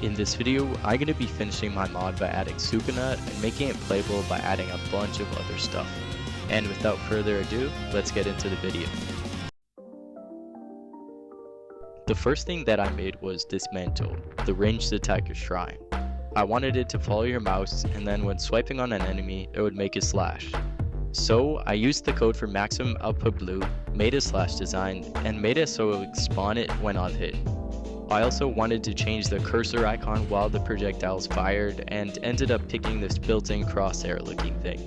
In this video, I'm going to be finishing my mod by adding Sukuna and making it playable by adding a bunch of other stuff. And without further ado, let's get into the video. The first thing that I made was Dismantle, the ranged attacker shrine. I wanted it to follow your mouse, and then when swiping on an enemy, it would make a slash. So I used the code for maximum output blue, made a slash design, and made it so it would spawn it when on hit. I also wanted to change the cursor icon while the projectiles fired, and ended up picking this built-in crosshair looking thing.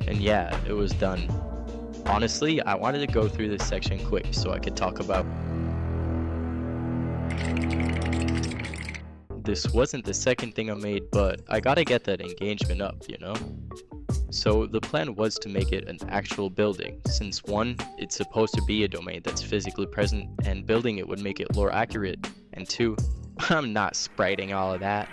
And yeah, it was done. Honestly, I wanted to go through this section quick so I could talk about. This wasn't the second thing I made, but I gotta get that engagement up, you know? So the plan was to make it an actual building, since one, it's supposed to be a domain that's physically present, and building it would make it lore accurate, and two, I'm not spriting all of that.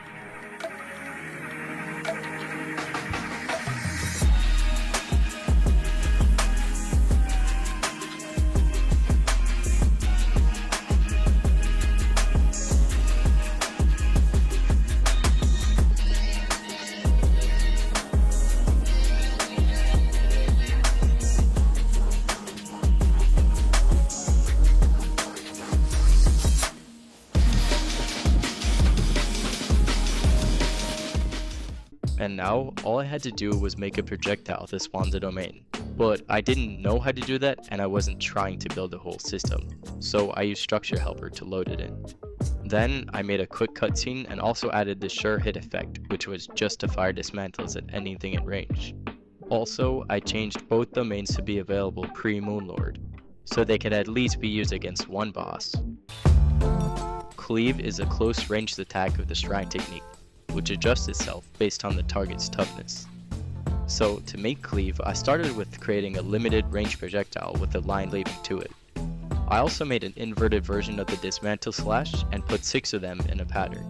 And now, all I had to do was make a projectile to spawn the domain. But I didn't know how to do that, and I wasn't trying to build a whole system, so I used Structure Helper to load it in. Then, I made a quick cutscene and also added the sure hit effect, which was just to fire dismantles at anything in range. Also, I changed both domains to be available pre-Moonlord, so they could at least be used against one boss. Cleave is a close ranged attack of the Shrine technique, which adjusts itself based on the target's toughness. So to make Cleave, I started with creating a limited range projectile with a line leading to it. I also made an inverted version of the Dismantle slash and put 6 of them in a pattern.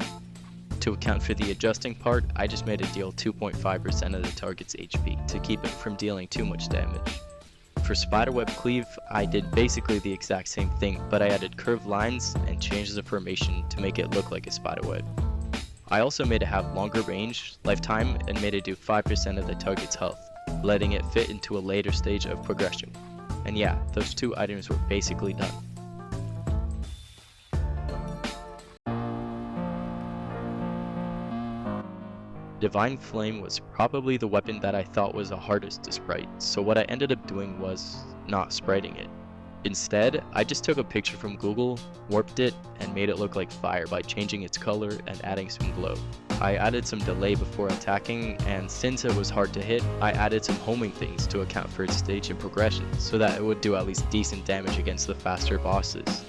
To account for the adjusting part, I just made it deal 2.5% of the target's HP to keep it from dealing too much damage. For Spiderweb Cleave, I did basically the exact same thing, but I added curved lines and changed the formation to make it look like a spiderweb. I also made it have longer range, lifetime, and made it do 5% of the target's health, letting it fit into a later stage of progression. And yeah, those 2 items were basically done. Divine Flame was probably the weapon that I thought was the hardest to sprite, so what I ended up doing was not spriting it. Instead, I just took a picture from Google, warped it, and made it look like fire by changing its color and adding some glow. I added some delay before attacking, and since it was hard to hit, I added some homing things to account for its stage and progression, so that it would do at least decent damage against the faster bosses.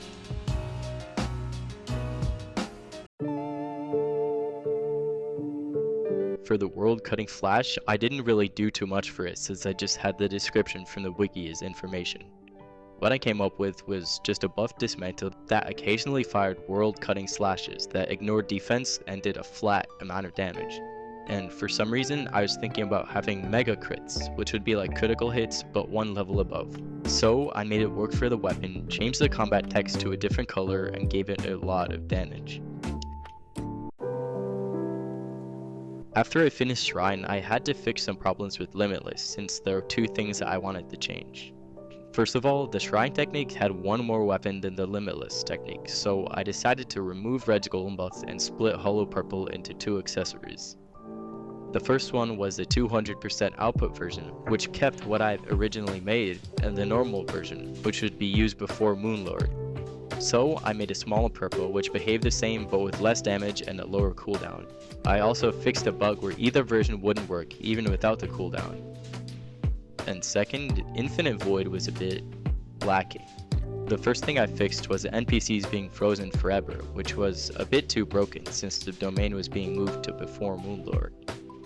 For the world cutting flash, I didn't really do too much for it since I just had the description from the wiki as information. What I came up with was just a buff dismantle that occasionally fired world-cutting slashes that ignored defense and did a flat amount of damage. And for some reason, I was thinking about having mega crits, which would be like critical hits but 1 level above. So I made it work for the weapon, changed the combat text to a different color, and gave it a lot of damage. After I finished Shrine, I had to fix some problems with Limitless since there were 2 things that I wanted to change. First of all, the Shrine technique had 1 more weapon than the Limitless technique, so I decided to remove Red's Golem buff and split Hollow Purple into 2 accessories. The first one was the 200% output version, which kept what I originally made, and the normal version, which would be used before Moonlord. So I made a smaller purple which behaved the same but with less damage and a lower cooldown. I also fixed a bug where either version wouldn't work even without the cooldown. And second, Infinite Void was a bit lacking. The first thing I fixed was the NPCs being frozen forever, which was a bit too broken since the domain was being moved to before Moonlord.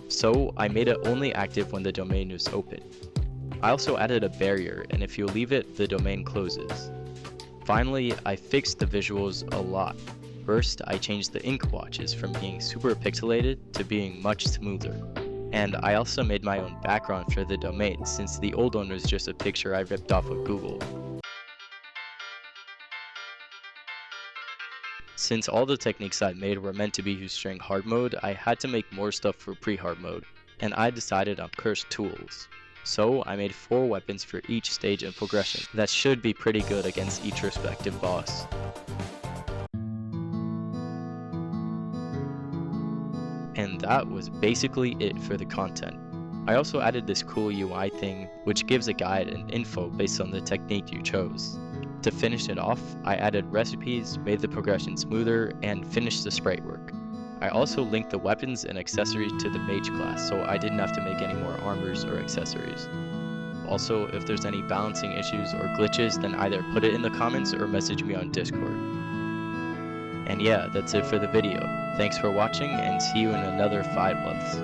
So I made it only active when the domain was open. I also added a barrier, and if you leave it, the domain closes. Finally, I fixed the visuals a lot. First, I changed the ink blotches from being super pixelated to being much smoother. And I also made my own background for the domain since the old one was just a picture I ripped off of Google. Since all the techniques I made were meant to be used during hard mode, I had to make more stuff for pre-hard mode, and I decided on cursed tools. So I made 4 weapons for each stage and progression that should be pretty good against each respective boss. And that was basically it for the content. I also added this cool UI thing which gives a guide and info based on the technique you chose. To finish it off, I added recipes, made the progression smoother, and finished the sprite work. I also linked the weapons and accessories to the mage class, so I didn't have to make any more armors or accessories. Also, if there's any balancing issues or glitches, then either put it in the comments or message me on Discord. And yeah, that's it for the video. Thanks for watching, and see you in another 5 months.